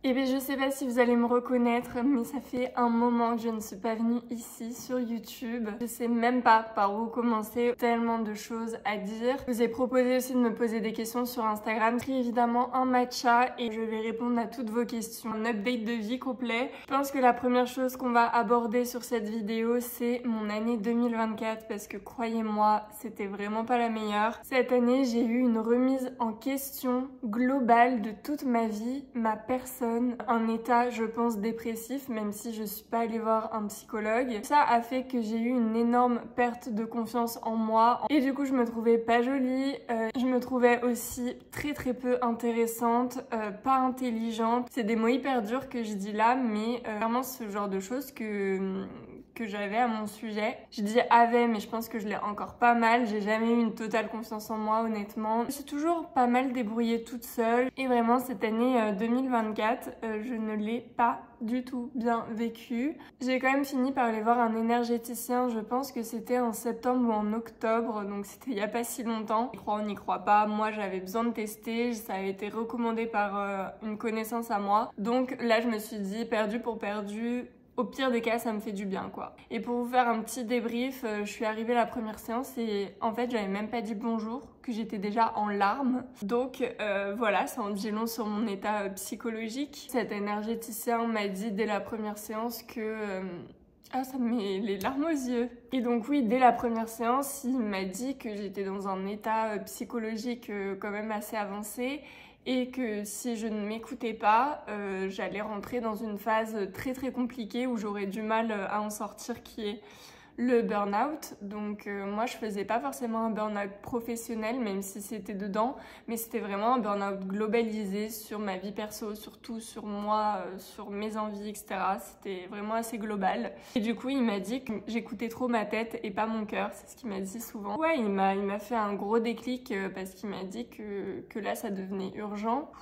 Et bien je sais pas si vous allez me reconnaître, mais ça fait un moment que je ne suis pas venue ici sur YouTube. Je sais même pas par où commencer, tellement de choses à dire. Je vous ai proposé aussi de me poser des questions sur Instagram. Très évidemment un matcha et je vais répondre à toutes vos questions. Un update de vie complet. Je pense que la première chose qu'on va aborder sur cette vidéo, c'est mon année 2024 parce que croyez-moi, c'était vraiment pas la meilleure. Cette année, j'ai eu une remise en question globale de toute ma vie, ma personne, un état je pense dépressif même si je suis pas allée voir un psychologue. Ça a fait que j'ai eu une énorme perte de confiance en moi et du coup je me trouvais pas jolie, je me trouvais aussi très peu intéressante, pas intelligente. C'est des mots hyper durs que je dis là mais vraiment ce genre de choses que j'avais à mon sujet. Je dis avait mais je pense que je l'ai encore pas mal. J'ai jamais eu une totale confiance en moi honnêtement. Je me suis toujours pas mal débrouillée toute seule et vraiment cette année 2024 je ne l'ai pas du tout bien vécue. J'ai quand même fini par aller voir un énergéticien, je pense que c'était en septembre ou en octobre, donc c'était il y a pas si longtemps. On y croit, on n'y croit pas, moi j'avais besoin de tester, ça a été recommandé par une connaissance à moi. Donc là je me suis dit perdu pour perdu. Au pire des cas, ça me fait du bien, quoi. Et pour vous faire un petit débrief, je suis arrivée à la première séance et en fait, j'avais même pas dit bonjour, que j'étais déjà en larmes. Donc voilà, ça en dit long sur mon état psychologique. Cet énergéticien m'a dit dès la première séance que... Ah, ça me met les larmes aux yeux. Et donc oui, dès la première séance, il m'a dit que j'étais dans un état psychologique quand même assez avancé et que si je ne m'écoutais pas, j'allais rentrer dans une phase très compliquée où j'aurais du mal à en sortir, qui est le burn-out. Donc moi je faisais pas forcément un burn-out professionnel même si c'était dedans, mais c'était vraiment un burn-out globalisé sur ma vie perso, surtout sur moi, sur mes envies, etc. C'était vraiment assez global. Et du coup il m'a dit que j'écoutais trop ma tête et pas mon cœur, c'est ce qu'il m'a dit souvent. Ouais, il m'a fait un gros déclic parce qu'il m'a dit que là ça devenait urgent.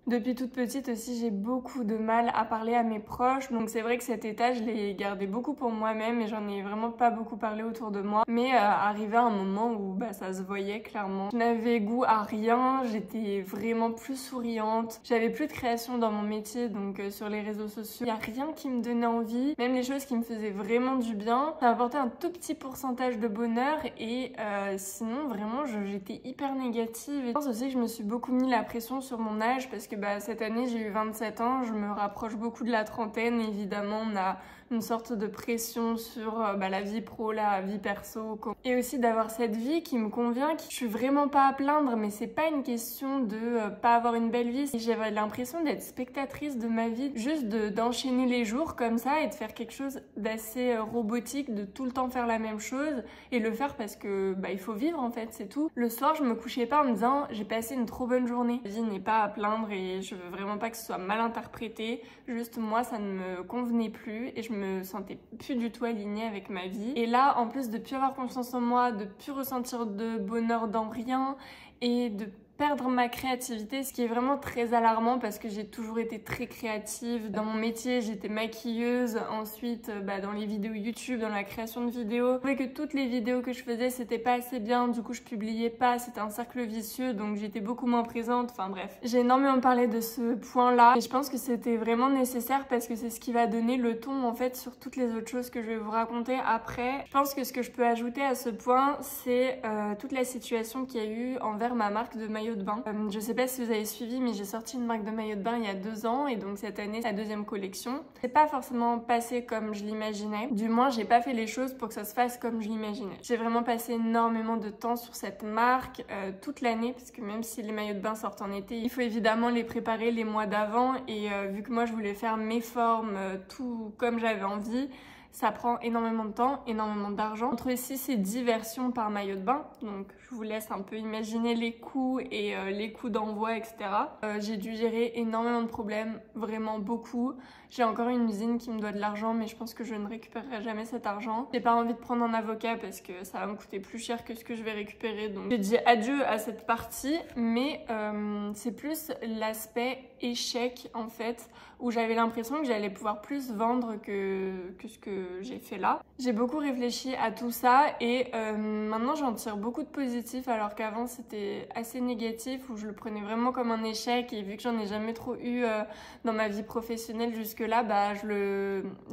Depuis toute petite aussi, j'ai beaucoup de mal à parler à mes proches, donc c'est vrai que cet état, je l'ai gardé beaucoup pour moi-même et j'en ai vraiment pas beaucoup parlé autour de moi. Mais arrivé à un moment où ça se voyait clairement. Je n'avais goût à rien, j'étais vraiment plus souriante, j'avais plus de création dans mon métier, donc sur les réseaux sociaux, il y a rien qui me donnait envie, même les choses qui me faisaient vraiment du bien. Ça apportait un tout petit pourcentage de bonheur et sinon vraiment j'étais hyper négative. Et je pense aussi que je me suis beaucoup mis la pression sur mon âge parce que cette année j'ai eu 27 ans, je me rapproche beaucoup de la trentaine, évidemment on a une sorte de pression sur la vie pro, la vie perso, et aussi d'avoir cette vie qui me convient, je suis vraiment pas à plaindre, mais c'est pas une question de pas avoir une belle vie, j'avais l'impression d'être spectatrice de ma vie, juste d'enchaîner les jours comme ça et de faire quelque chose d'assez robotique, de tout le temps faire la même chose et le faire parce que il faut vivre en fait, c'est tout. Le soir je me couchais pas en me disant j'ai passé une trop bonne journée, la vie n'est pas à plaindre et je veux vraiment pas que ce soit mal interprété, juste moi ça ne me convenait plus et je me sentais plus du tout alignée avec ma vie. Et là en plus de plus avoir confiance en moi, de plus ressentir de bonheur dans rien et de perdre ma créativité, ce qui est vraiment très alarmant parce que j'ai toujours été très créative. Dans mon métier, j'étais maquilleuse, ensuite dans les vidéos YouTube, dans la création de vidéos. Je trouvais que toutes les vidéos que je faisais, c'était pas assez bien, du coup je publiais pas, c'était un cercle vicieux, donc j'étais beaucoup moins présente, enfin bref. J'ai énormément parlé de ce point-là et je pense que c'était vraiment nécessaire parce que c'est ce qui va donner le ton en fait sur toutes les autres choses que je vais vous raconter après. Je pense que ce que je peux ajouter à ce point, c'est toute la situation qu'il y a eu envers ma marque de maillot de bain. Je sais pas si vous avez suivi mais j'ai sorti une marque de maillot de bain il y a 2 ans et donc cette année c'est la 2e collection. C'est pas forcément passé comme je l'imaginais, du moins j'ai pas fait les choses pour que ça se fasse comme je l'imaginais. J'ai vraiment passé énormément de temps sur cette marque toute l'année parce que même si les maillots de bain sortent en été, il faut évidemment les préparer les mois d'avant et vu que moi je voulais faire mes formes tout comme j'avais envie, ça prend énormément de temps, énormément d'argent. Entre 6 et 10 versions par maillot de bain, donc je vous laisse un peu imaginer les coûts et les coûts d'envoi, etc. J'ai dû gérer énormément de problèmes, vraiment beaucoup. J'ai encore une usine qui me doit de l'argent, mais je pense que je ne récupérerai jamais cet argent. J'ai pas envie de prendre un avocat parce que ça va me coûter plus cher que ce que je vais récupérer, donc j'ai dit adieu à cette partie, mais c'est plus l'aspect échec en fait, où j'avais l'impression que j'allais pouvoir plus vendre que ce que j'ai fait là. J'ai beaucoup réfléchi à tout ça et maintenant j'en tire beaucoup de positif positif alors qu'avant c'était assez négatif où je le prenais vraiment comme un échec et vu que j'en ai jamais trop eu dans ma vie professionnelle jusque-là, bah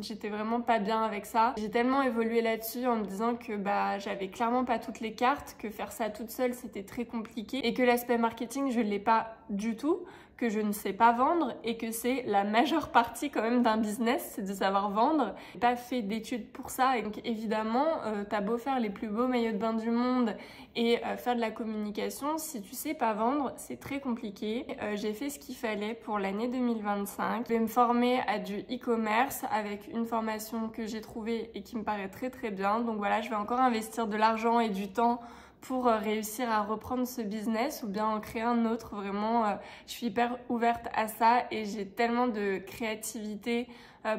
j'étais vraiment pas bien avec ça. J'ai tellement évolué là-dessus en me disant que bah j'avais clairement pas toutes les cartes, que faire ça toute seule c'était très compliqué et que l'aspect marketing je l'ai pas du tout, que je ne sais pas vendre et que c'est la majeure partie quand même d'un business, c'est de savoir vendre. J'ai pas fait d'études pour ça et donc évidemment t'as beau faire les plus beaux maillots de bain du monde et faire de la communication, si tu sais pas vendre, c'est très compliqué. J'ai fait ce qu'il fallait pour l'année 2025. Je vais me former à du e-commerce avec une formation que j'ai trouvée et qui me paraît très très bien. Donc voilà, je vais encore investir de l'argent et du temps pour réussir à reprendre ce business ou bien en créer un autre. Vraiment, je suis hyper ouverte à ça et j'ai tellement de créativité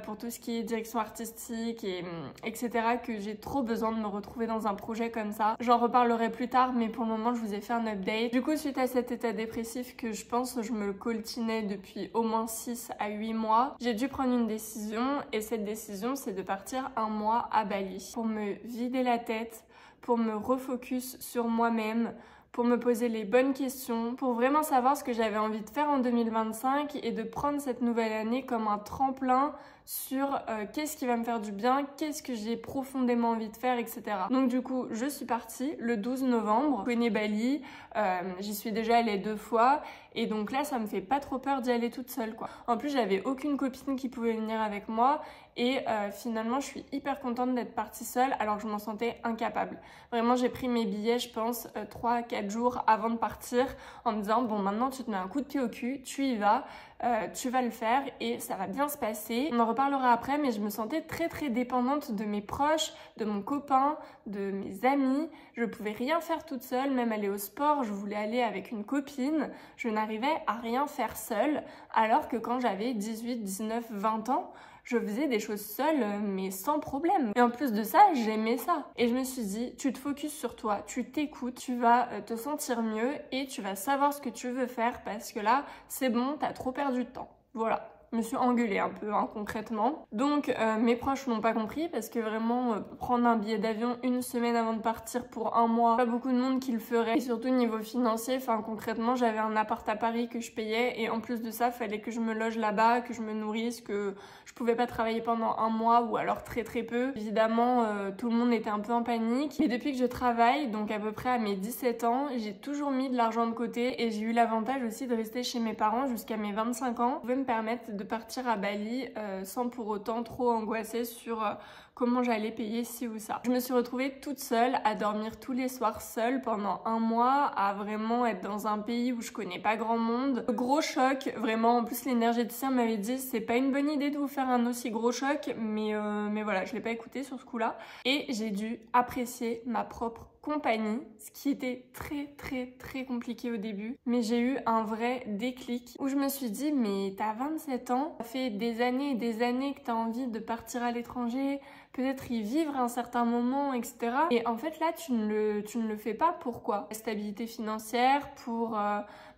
pour tout ce qui est direction artistique et etc. que j'ai trop besoin de me retrouver dans un projet comme ça. J'en reparlerai plus tard, mais pour le moment, je vous ai fait un update. Du coup, suite à cet état dépressif que je pense je me le coltinais depuis au moins 6 à 8 mois, j'ai dû prendre une décision et cette décision, c'est de partir un mois à Bali pour me vider la tête, pour me refocus sur moi-même, pour me poser les bonnes questions, pour vraiment savoir ce que j'avais envie de faire en 2025 et de prendre cette nouvelle année comme un tremplin sur qu'est-ce qui va me faire du bien, qu'est-ce que j'ai profondément envie de faire, etc. Donc du coup, je suis partie le 12 novembre, je connais Bali, j'y suis déjà allée 2 fois et donc là, ça me fait pas trop peur d'y aller toute seule, quoi. En plus, j'avais aucune copine qui pouvait venir avec moi et finalement, je suis hyper contente d'être partie seule alors que je m'en sentais incapable. Vraiment, j'ai pris mes billets, je pense, 3-4 jours avant de partir en me disant, bon, maintenant, tu te mets un coup de pied au cul, tu y vas, tu vas le faire et ça va bien se passer. On en reparlera après, mais je me sentais très très dépendante de mes proches, de mon copain, de mes amis. Je pouvais rien faire toute seule, même aller au sport, je voulais aller avec une copine. Je n'arrivais à rien faire seule, alors que quand j'avais 18, 19, 20 ans, je faisais des choses seule, mais sans problème. Et en plus de ça, j'aimais ça. Et je me suis dit, tu te focuses sur toi, tu t'écoutes, tu vas te sentir mieux et tu vas savoir ce que tu veux faire parce que là, c'est bon, t'as trop perdu de temps. Voilà. Je me suis engueulée un peu, concrètement. Donc, mes proches n'ont pas compris parce que vraiment, prendre un billet d'avion une semaine avant de partir pour un mois, pas beaucoup de monde qui le ferait. Et surtout, niveau financier, enfin, concrètement, j'avais un appart à Paris que je payais et en plus de ça, fallait que je me loge là-bas, que je me nourrisse, que je pouvais pas travailler pendant un mois ou alors très très peu. Évidemment, tout le monde était un peu en panique. Mais depuis que je travaille, donc à peu près à mes 17 ans, j'ai toujours mis de l'argent de côté et j'ai eu l'avantage aussi de rester chez mes parents jusqu'à mes 25 ans. Je pouvais me permettre de partir à Bali sans pour autant trop angoisser sur comment j'allais payer ci ou ça. Je me suis retrouvée toute seule à dormir tous les soirs seule pendant un mois, à vraiment être dans un pays où je connais pas grand monde. Gros choc, vraiment. En plus, l'énergéticien m'avait dit c'est pas une bonne idée de vous faire un aussi gros choc, mais voilà, je l'ai pas écouté sur ce coup-là. Et j'ai dû apprécier ma propre compagnie, ce qui était très très très compliqué au début, mais j'ai eu un vrai déclic où je me suis dit mais t'as 27 ans, ça fait des années et des années que t'as envie de partir à l'étranger, peut-être y vivre un certain moment, etc. Et en fait là tu ne le fais pas. Pourquoi? La stabilité financière, pour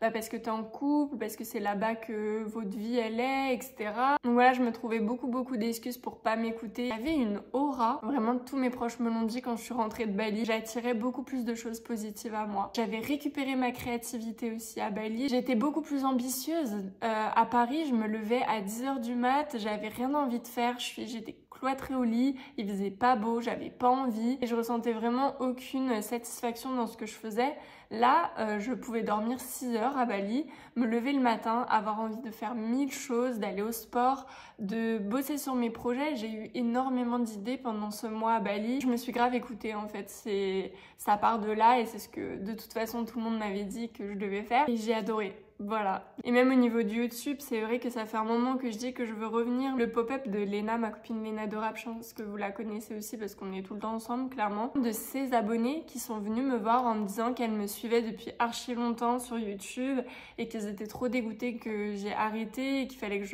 parce que t'es en couple, parce que c'est là-bas que votre vie elle est, etc. Donc voilà, je me trouvais beaucoup d'excuses pour pas m'écouter. J'avais une aura, vraiment tous mes proches me l'ont dit quand je suis rentrée de Bali, j'attirais beaucoup plus de choses positives à moi. J'avais récupéré ma créativité aussi à Bali, j'étais beaucoup plus ambitieuse. À Paris, je me levais à 10h du mat, j'avais rien envie de faire, j'étais cloîtrée au lit, il faisait pas beau, j'avais pas envie et je ressentais vraiment aucune satisfaction dans ce que je faisais. Là, je pouvais dormir 6 heures à Bali, me lever le matin, avoir envie de faire 1000 choses, d'aller au sport, de bosser sur mes projets. J'ai eu énormément d'idées pendant ce mois à Bali. Je me suis grave écoutée en fait, ça part de là et c'est ce que de toute façon tout le monde m'avait dit que je devais faire et j'ai adoré. Voilà. Et même au niveau du YouTube, c'est vrai que ça fait un moment que je dis que je veux revenir. Le pop-up de Léna, ma copine Léna de Rap, je pense que vous la connaissez aussi parce qu'on est tout le temps ensemble, clairement. De ses abonnés qui sont venus me voir en me disant qu'elles me suivaient depuis archi longtemps sur YouTube et qu'elles étaient trop dégoûtées que j'ai arrêté et qu'il fallait que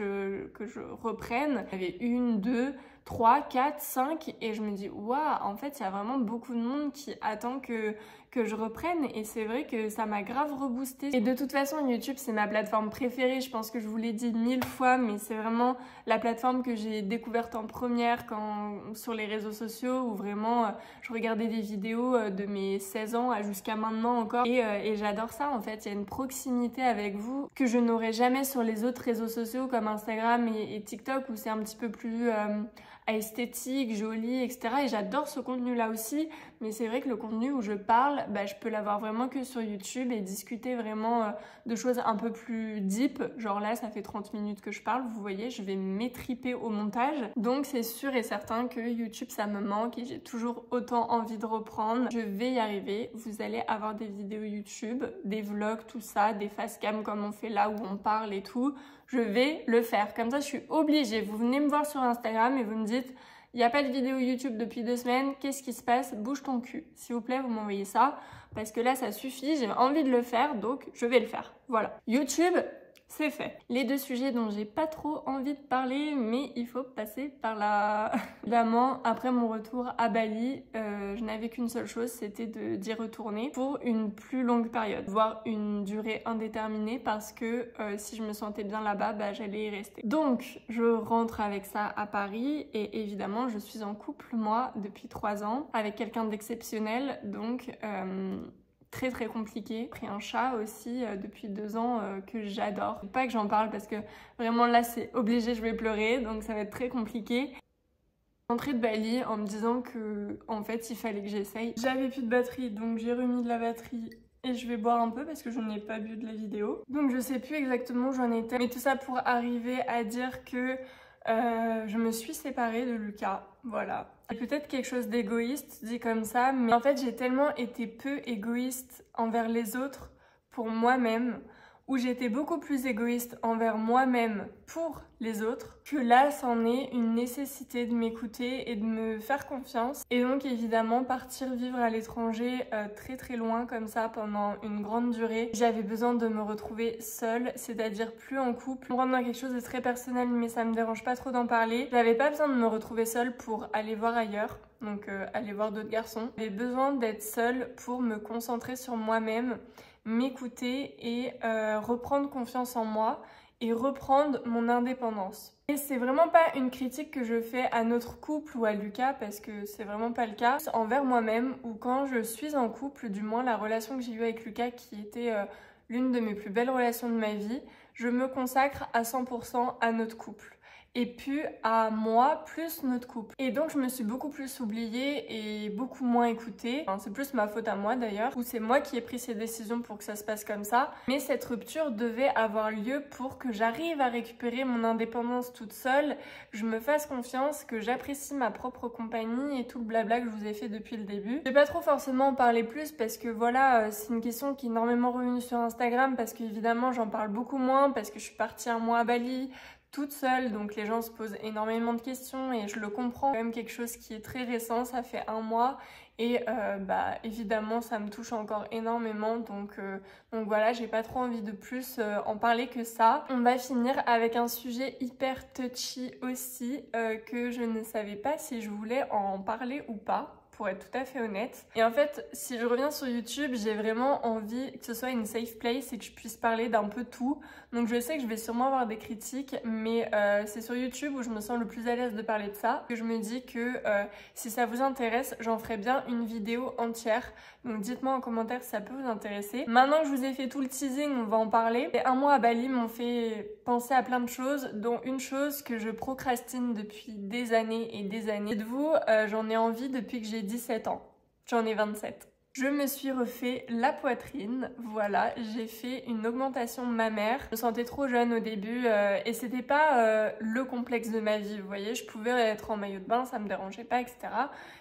je reprenne. Il y avait 1, 2, 3, 4, 5 et je me dis waouh, en fait il y a vraiment beaucoup de monde qui attend que je reprenne et c'est vrai que ça m'a grave reboosté. Et de toute façon YouTube c'est ma plateforme préférée, je pense que je vous l'ai dit 1000 fois, mais c'est vraiment la plateforme que j'ai découverte en première sur les réseaux sociaux où vraiment je regardais des vidéos de mes 16 ans jusqu'à maintenant encore et j'adore ça en fait, il y a une proximité avec vous que je n'aurais jamais sur les autres réseaux sociaux comme Instagram et TikTok où c'est un petit peu plus esthétique, joli, etc. Et j'adore ce contenu-là aussi, mais c'est vrai que le contenu où je parle, je peux l'avoir vraiment que sur YouTube et discuter vraiment de choses un peu plus deep. Genre là, ça fait 30 minutes que je parle, vous voyez, je vais m'étriper au montage. Donc c'est sûr et certain que YouTube, ça me manque et j'ai toujours autant envie de reprendre. Je vais y arriver. Vous allez avoir des vidéos YouTube, des vlogs, tout ça, des facecam comme on fait là où on parle et tout. Je vais le faire. Comme ça, je suis obligée. Vous venez me voir sur Instagram et vous me dites « Il n'y a pas de vidéo YouTube depuis 2 semaines, qu'est-ce qui se passe? Bouge ton cul. » S'il vous plaît, vous m'envoyez ça. Parce que là, ça suffit. J'ai envie de le faire, donc je vais le faire. Voilà. YouTube, c'est fait. Les 2 sujets dont j'ai pas trop envie de parler, mais il faut passer par là. Évidemment, après mon retour à Bali, je n'avais qu'une seule chose, c'était d'y retourner pour une plus longue période, voire une durée indéterminée, parce que si je me sentais bien là-bas, j'allais y rester. Donc, je rentre avec ça à Paris, et évidemment, je suis en couple, moi, depuis 3 ans, avec quelqu'un d'exceptionnel, donc... très très compliqué. J'ai pris un chat aussi depuis 2 ans que j'adore. Pas que j'en parle parce que vraiment là c'est obligé, je vais pleurer, donc ça va être très compliqué. Rentrée de Bali en me disant que en fait il fallait que j'essaye. J'avais plus de batterie donc j'ai remis de la batterie et je vais boire un peu parce que je n'ai pas bu de la vidéo. Donc je sais plus exactement où j'en étais, mais tout ça pour arriver à dire que je me suis séparée de Lucas, voilà. C'est peut-être quelque chose d'égoïste dit comme ça, mais en fait j'ai tellement été peu égoïste envers les autres pour moi-même, où j'étais beaucoup plus égoïste envers moi-même pour les autres, que là c'en est une nécessité de m'écouter et de me faire confiance. Et donc évidemment partir vivre à l'étranger très très loin comme ça pendant une grande durée, j'avais besoin de me retrouver seule, c'est-à-dire plus en couple. On rentre dans quelque chose de très personnel mais ça me dérange pas trop d'en parler. J'avais pas besoin de me retrouver seule pour aller voir ailleurs, donc aller voir d'autres garçons. J'avais besoin d'être seule pour me concentrer sur moi-même, m'écouter et reprendre confiance en moi et reprendre mon indépendance. Et c'est vraiment pas une critique que je fais à notre couple ou à Lucas parce que c'est vraiment pas le cas. Envers moi-même ou quand je suis en couple, du moins la relation que j'ai eue avec Lucas qui était l'une de mes plus belles relations de ma vie, je me consacre à 100% à notre couple. Et puis à moi plus notre couple. Et donc je me suis beaucoup plus oubliée et beaucoup moins écoutée. Enfin, c'est plus ma faute à moi d'ailleurs, où c'est moi qui ai pris ces décisions pour que ça se passe comme ça. Mais cette rupture devait avoir lieu pour que j'arrive à récupérer mon indépendance toute seule, que je me fasse confiance, que j'apprécie ma propre compagnie et tout le blabla que je vous ai fait depuis le début. Je vais pas trop forcément en parler plus parce que voilà, c'est une question qui est énormément revenue sur Instagram parce qu'évidemment j'en parle beaucoup moins parce que je suis partie un mois à Bali toute seule, donc les gens se posent énormément de questions et je le comprends. C'est quand même quelque chose qui est très récent, ça fait 1 mois et évidemment ça me touche encore énormément donc voilà, j'ai pas trop envie de plus en parler que ça. On va finir avec un sujet hyper touchy aussi que je ne savais pas si je voulais en parler ou pas, pour être tout à fait honnête. Et en fait, si je reviens sur YouTube, j'ai vraiment envie que ce soit une safe place et que je puisse parler d'un peu tout. Donc je sais que je vais sûrement avoir des critiques, mais c'est sur YouTube où je me sens le plus à l'aise de parler de ça. Que je me dis que si ça vous intéresse, j'en ferai bien une vidéo entière. Donc dites-moi en commentaire si ça peut vous intéresser. Maintenant que je vous ai fait tout le teasing, on va en parler. Et 1 mois à Bali m'ont fait penser à plein de choses, dont une chose que je procrastine depuis des années et des années. Dites-vous, j'en ai envie depuis que j'ai 17 ans. J'en ai 27. Je me suis refait la poitrine, voilà, j'ai fait une augmentation mammaire. Je me sentais trop jeune au début et c'était pas le complexe de ma vie, vous voyez, je pouvais être en maillot de bain, ça me dérangeait pas, etc.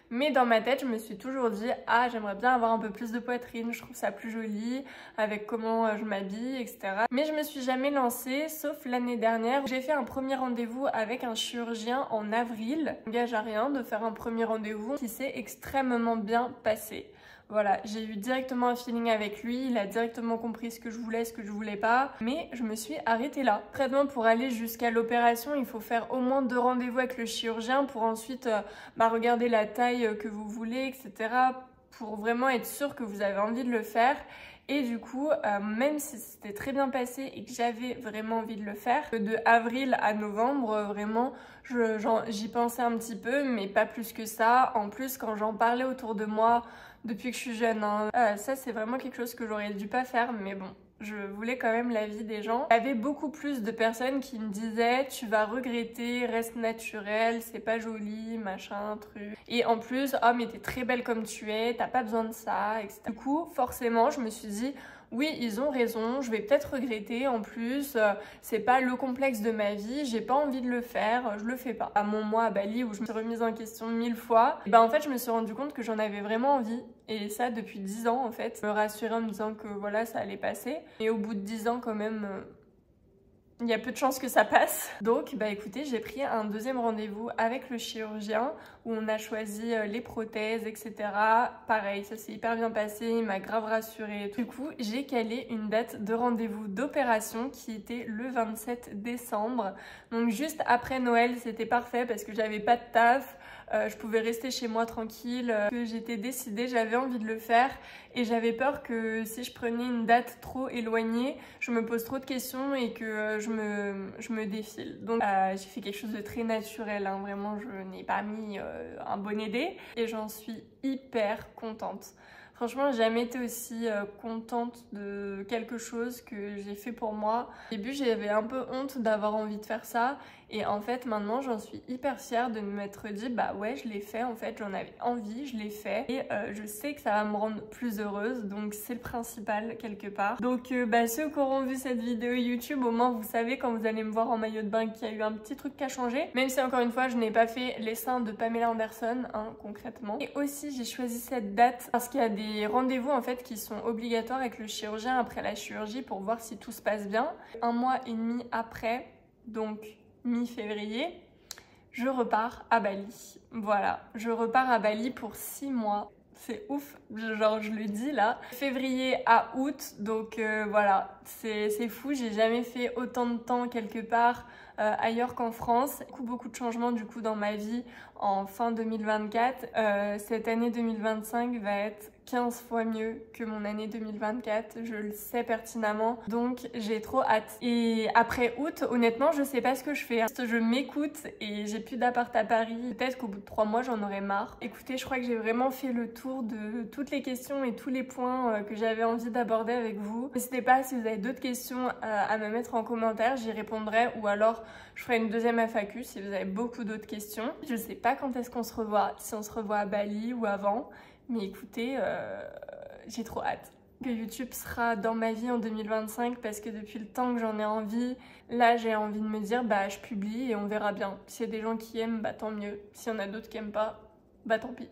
Mais dans ma tête, je me suis toujours dit « Ah, j'aimerais bien avoir un peu plus de poitrine, je trouve ça plus joli, avec comment je m'habille, etc. » Mais je me suis jamais lancée, sauf l'année dernière. J'ai fait un premier rendez-vous avec un chirurgien en avril. Ça n'engage à rien de faire un premier rendez-vous qui s'est extrêmement bien passé. Voilà, j'ai eu directement un feeling avec lui, il a directement compris ce que je voulais pas, mais je me suis arrêtée là. Traitement pour aller jusqu'à l'opération, il faut faire au moins 2 rendez-vous avec le chirurgien pour ensuite regarder la taille que vous voulez, etc. pour vraiment être sûr que vous avez envie de le faire. Et du coup, même si c'était très bien passé et que j'avais vraiment envie de le faire, de avril à novembre, vraiment, j'y pensais un petit peu, mais pas plus que ça. En plus, quand j'en parlais autour de moi, depuis que je suis jeune, hein, ça c'est vraiment quelque chose que j'aurais dû pas faire, mais bon. Je voulais quand même l'avis des gens. Il y avait beaucoup plus de personnes qui me disaient tu vas regretter, reste naturelle, c'est pas joli, machin, truc. Et en plus, oh mais t'es très belle comme tu es, t'as pas besoin de ça, etc. Du coup, forcément, je me suis dit oui, ils ont raison, je vais peut-être regretter en plus, c'est pas le complexe de ma vie, j'ai pas envie de le faire, je le fais pas. À mon mois à Bali où je me suis remise en question 1000 fois, et en fait je me suis rendu compte que j'en avais vraiment envie, et ça depuis 10 ans en fait. Je me rassurais en me disant que voilà, ça allait passer, et au bout de 10 ans quand même... il y a peu de chances que ça passe. Donc écoutez, j'ai pris un deuxième rendez-vous avec le chirurgien où on a choisi les prothèses, etc. Pareil, ça s'est hyper bien passé, il m'a grave rassurée. Du coup, j'ai calé une date de rendez-vous d'opération qui était le 27 décembre. Donc juste après Noël, c'était parfait parce que j'avais pas de taf. Je pouvais rester chez moi tranquille, que j'étais décidée, j'avais envie de le faire et j'avais peur que si je prenais une date trop éloignée, je me pose trop de questions et que je me défile. Donc j'ai fait quelque chose de très naturel, hein. Vraiment je n'ai pas mis un bonnet dé et j'en suis hyper contente. Franchement, j'ai jamais été aussi contente de quelque chose que j'ai fait pour moi. Au début, j'avais un peu honte d'avoir envie de faire ça. Et en fait, maintenant, j'en suis hyper fière de m'être dit, bah ouais, je l'ai fait. En fait, j'en avais envie, je l'ai fait. Et je sais que ça va me rendre plus heureuse. Donc, c'est le principal, quelque part. Donc, ceux qui auront vu cette vidéo YouTube, au moins, vous savez quand vous allez me voir en maillot de bain qu'il y a eu un petit truc qui a changé. Même si, encore une fois, je n'ai pas fait les seins de Pamela Anderson, hein, concrètement. Et aussi, j'ai choisi cette date parce qu'il y a des rendez-vous, en fait, qui sont obligatoires avec le chirurgien après la chirurgie pour voir si tout se passe bien. 1 mois et demi après, donc mi-février, je repars à Bali. Voilà, je repars à Bali pour 6 mois. C'est ouf, genre je le dis là. Février à août, donc voilà, c'est fou. J'ai jamais fait autant de temps quelque part ailleurs qu'en France. Beaucoup de changements du coup dans ma vie en fin 2024. Cette année 2025 va être 15 fois mieux que mon année 2024, je le sais pertinemment, donc j'ai trop hâte. Et après août, honnêtement, je sais pas ce que je fais. Je m'écoute et j'ai plus d'appart à Paris. Peut-être qu'au bout de 3 mois, j'en aurai marre. Écoutez, je crois que j'ai vraiment fait le tour de toutes les questions et tous les points que j'avais envie d'aborder avec vous. N'hésitez pas, si vous avez d'autres questions à me mettre en commentaire, j'y répondrai, ou alors je ferai une deuxième FAQ si vous avez beaucoup d'autres questions. Je sais pas quand est-ce qu'on se revoit, si on se revoit à Bali ou avant. Mais écoutez, j'ai trop hâte que YouTube sera dans ma vie en 2025 parce que depuis le temps que j'en ai envie, là j'ai envie de me dire bah je publie et on verra bien. S'il y a des gens qui aiment, bah tant mieux. S'il y en a d'autres qui aiment pas, bah tant pis.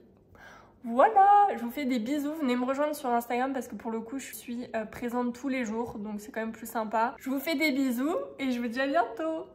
Voilà, je vous fais des bisous, venez me rejoindre sur Instagram parce que pour le coup je suis présente tous les jours donc c'est quand même plus sympa. Je vous fais des bisous et je vous dis à bientôt.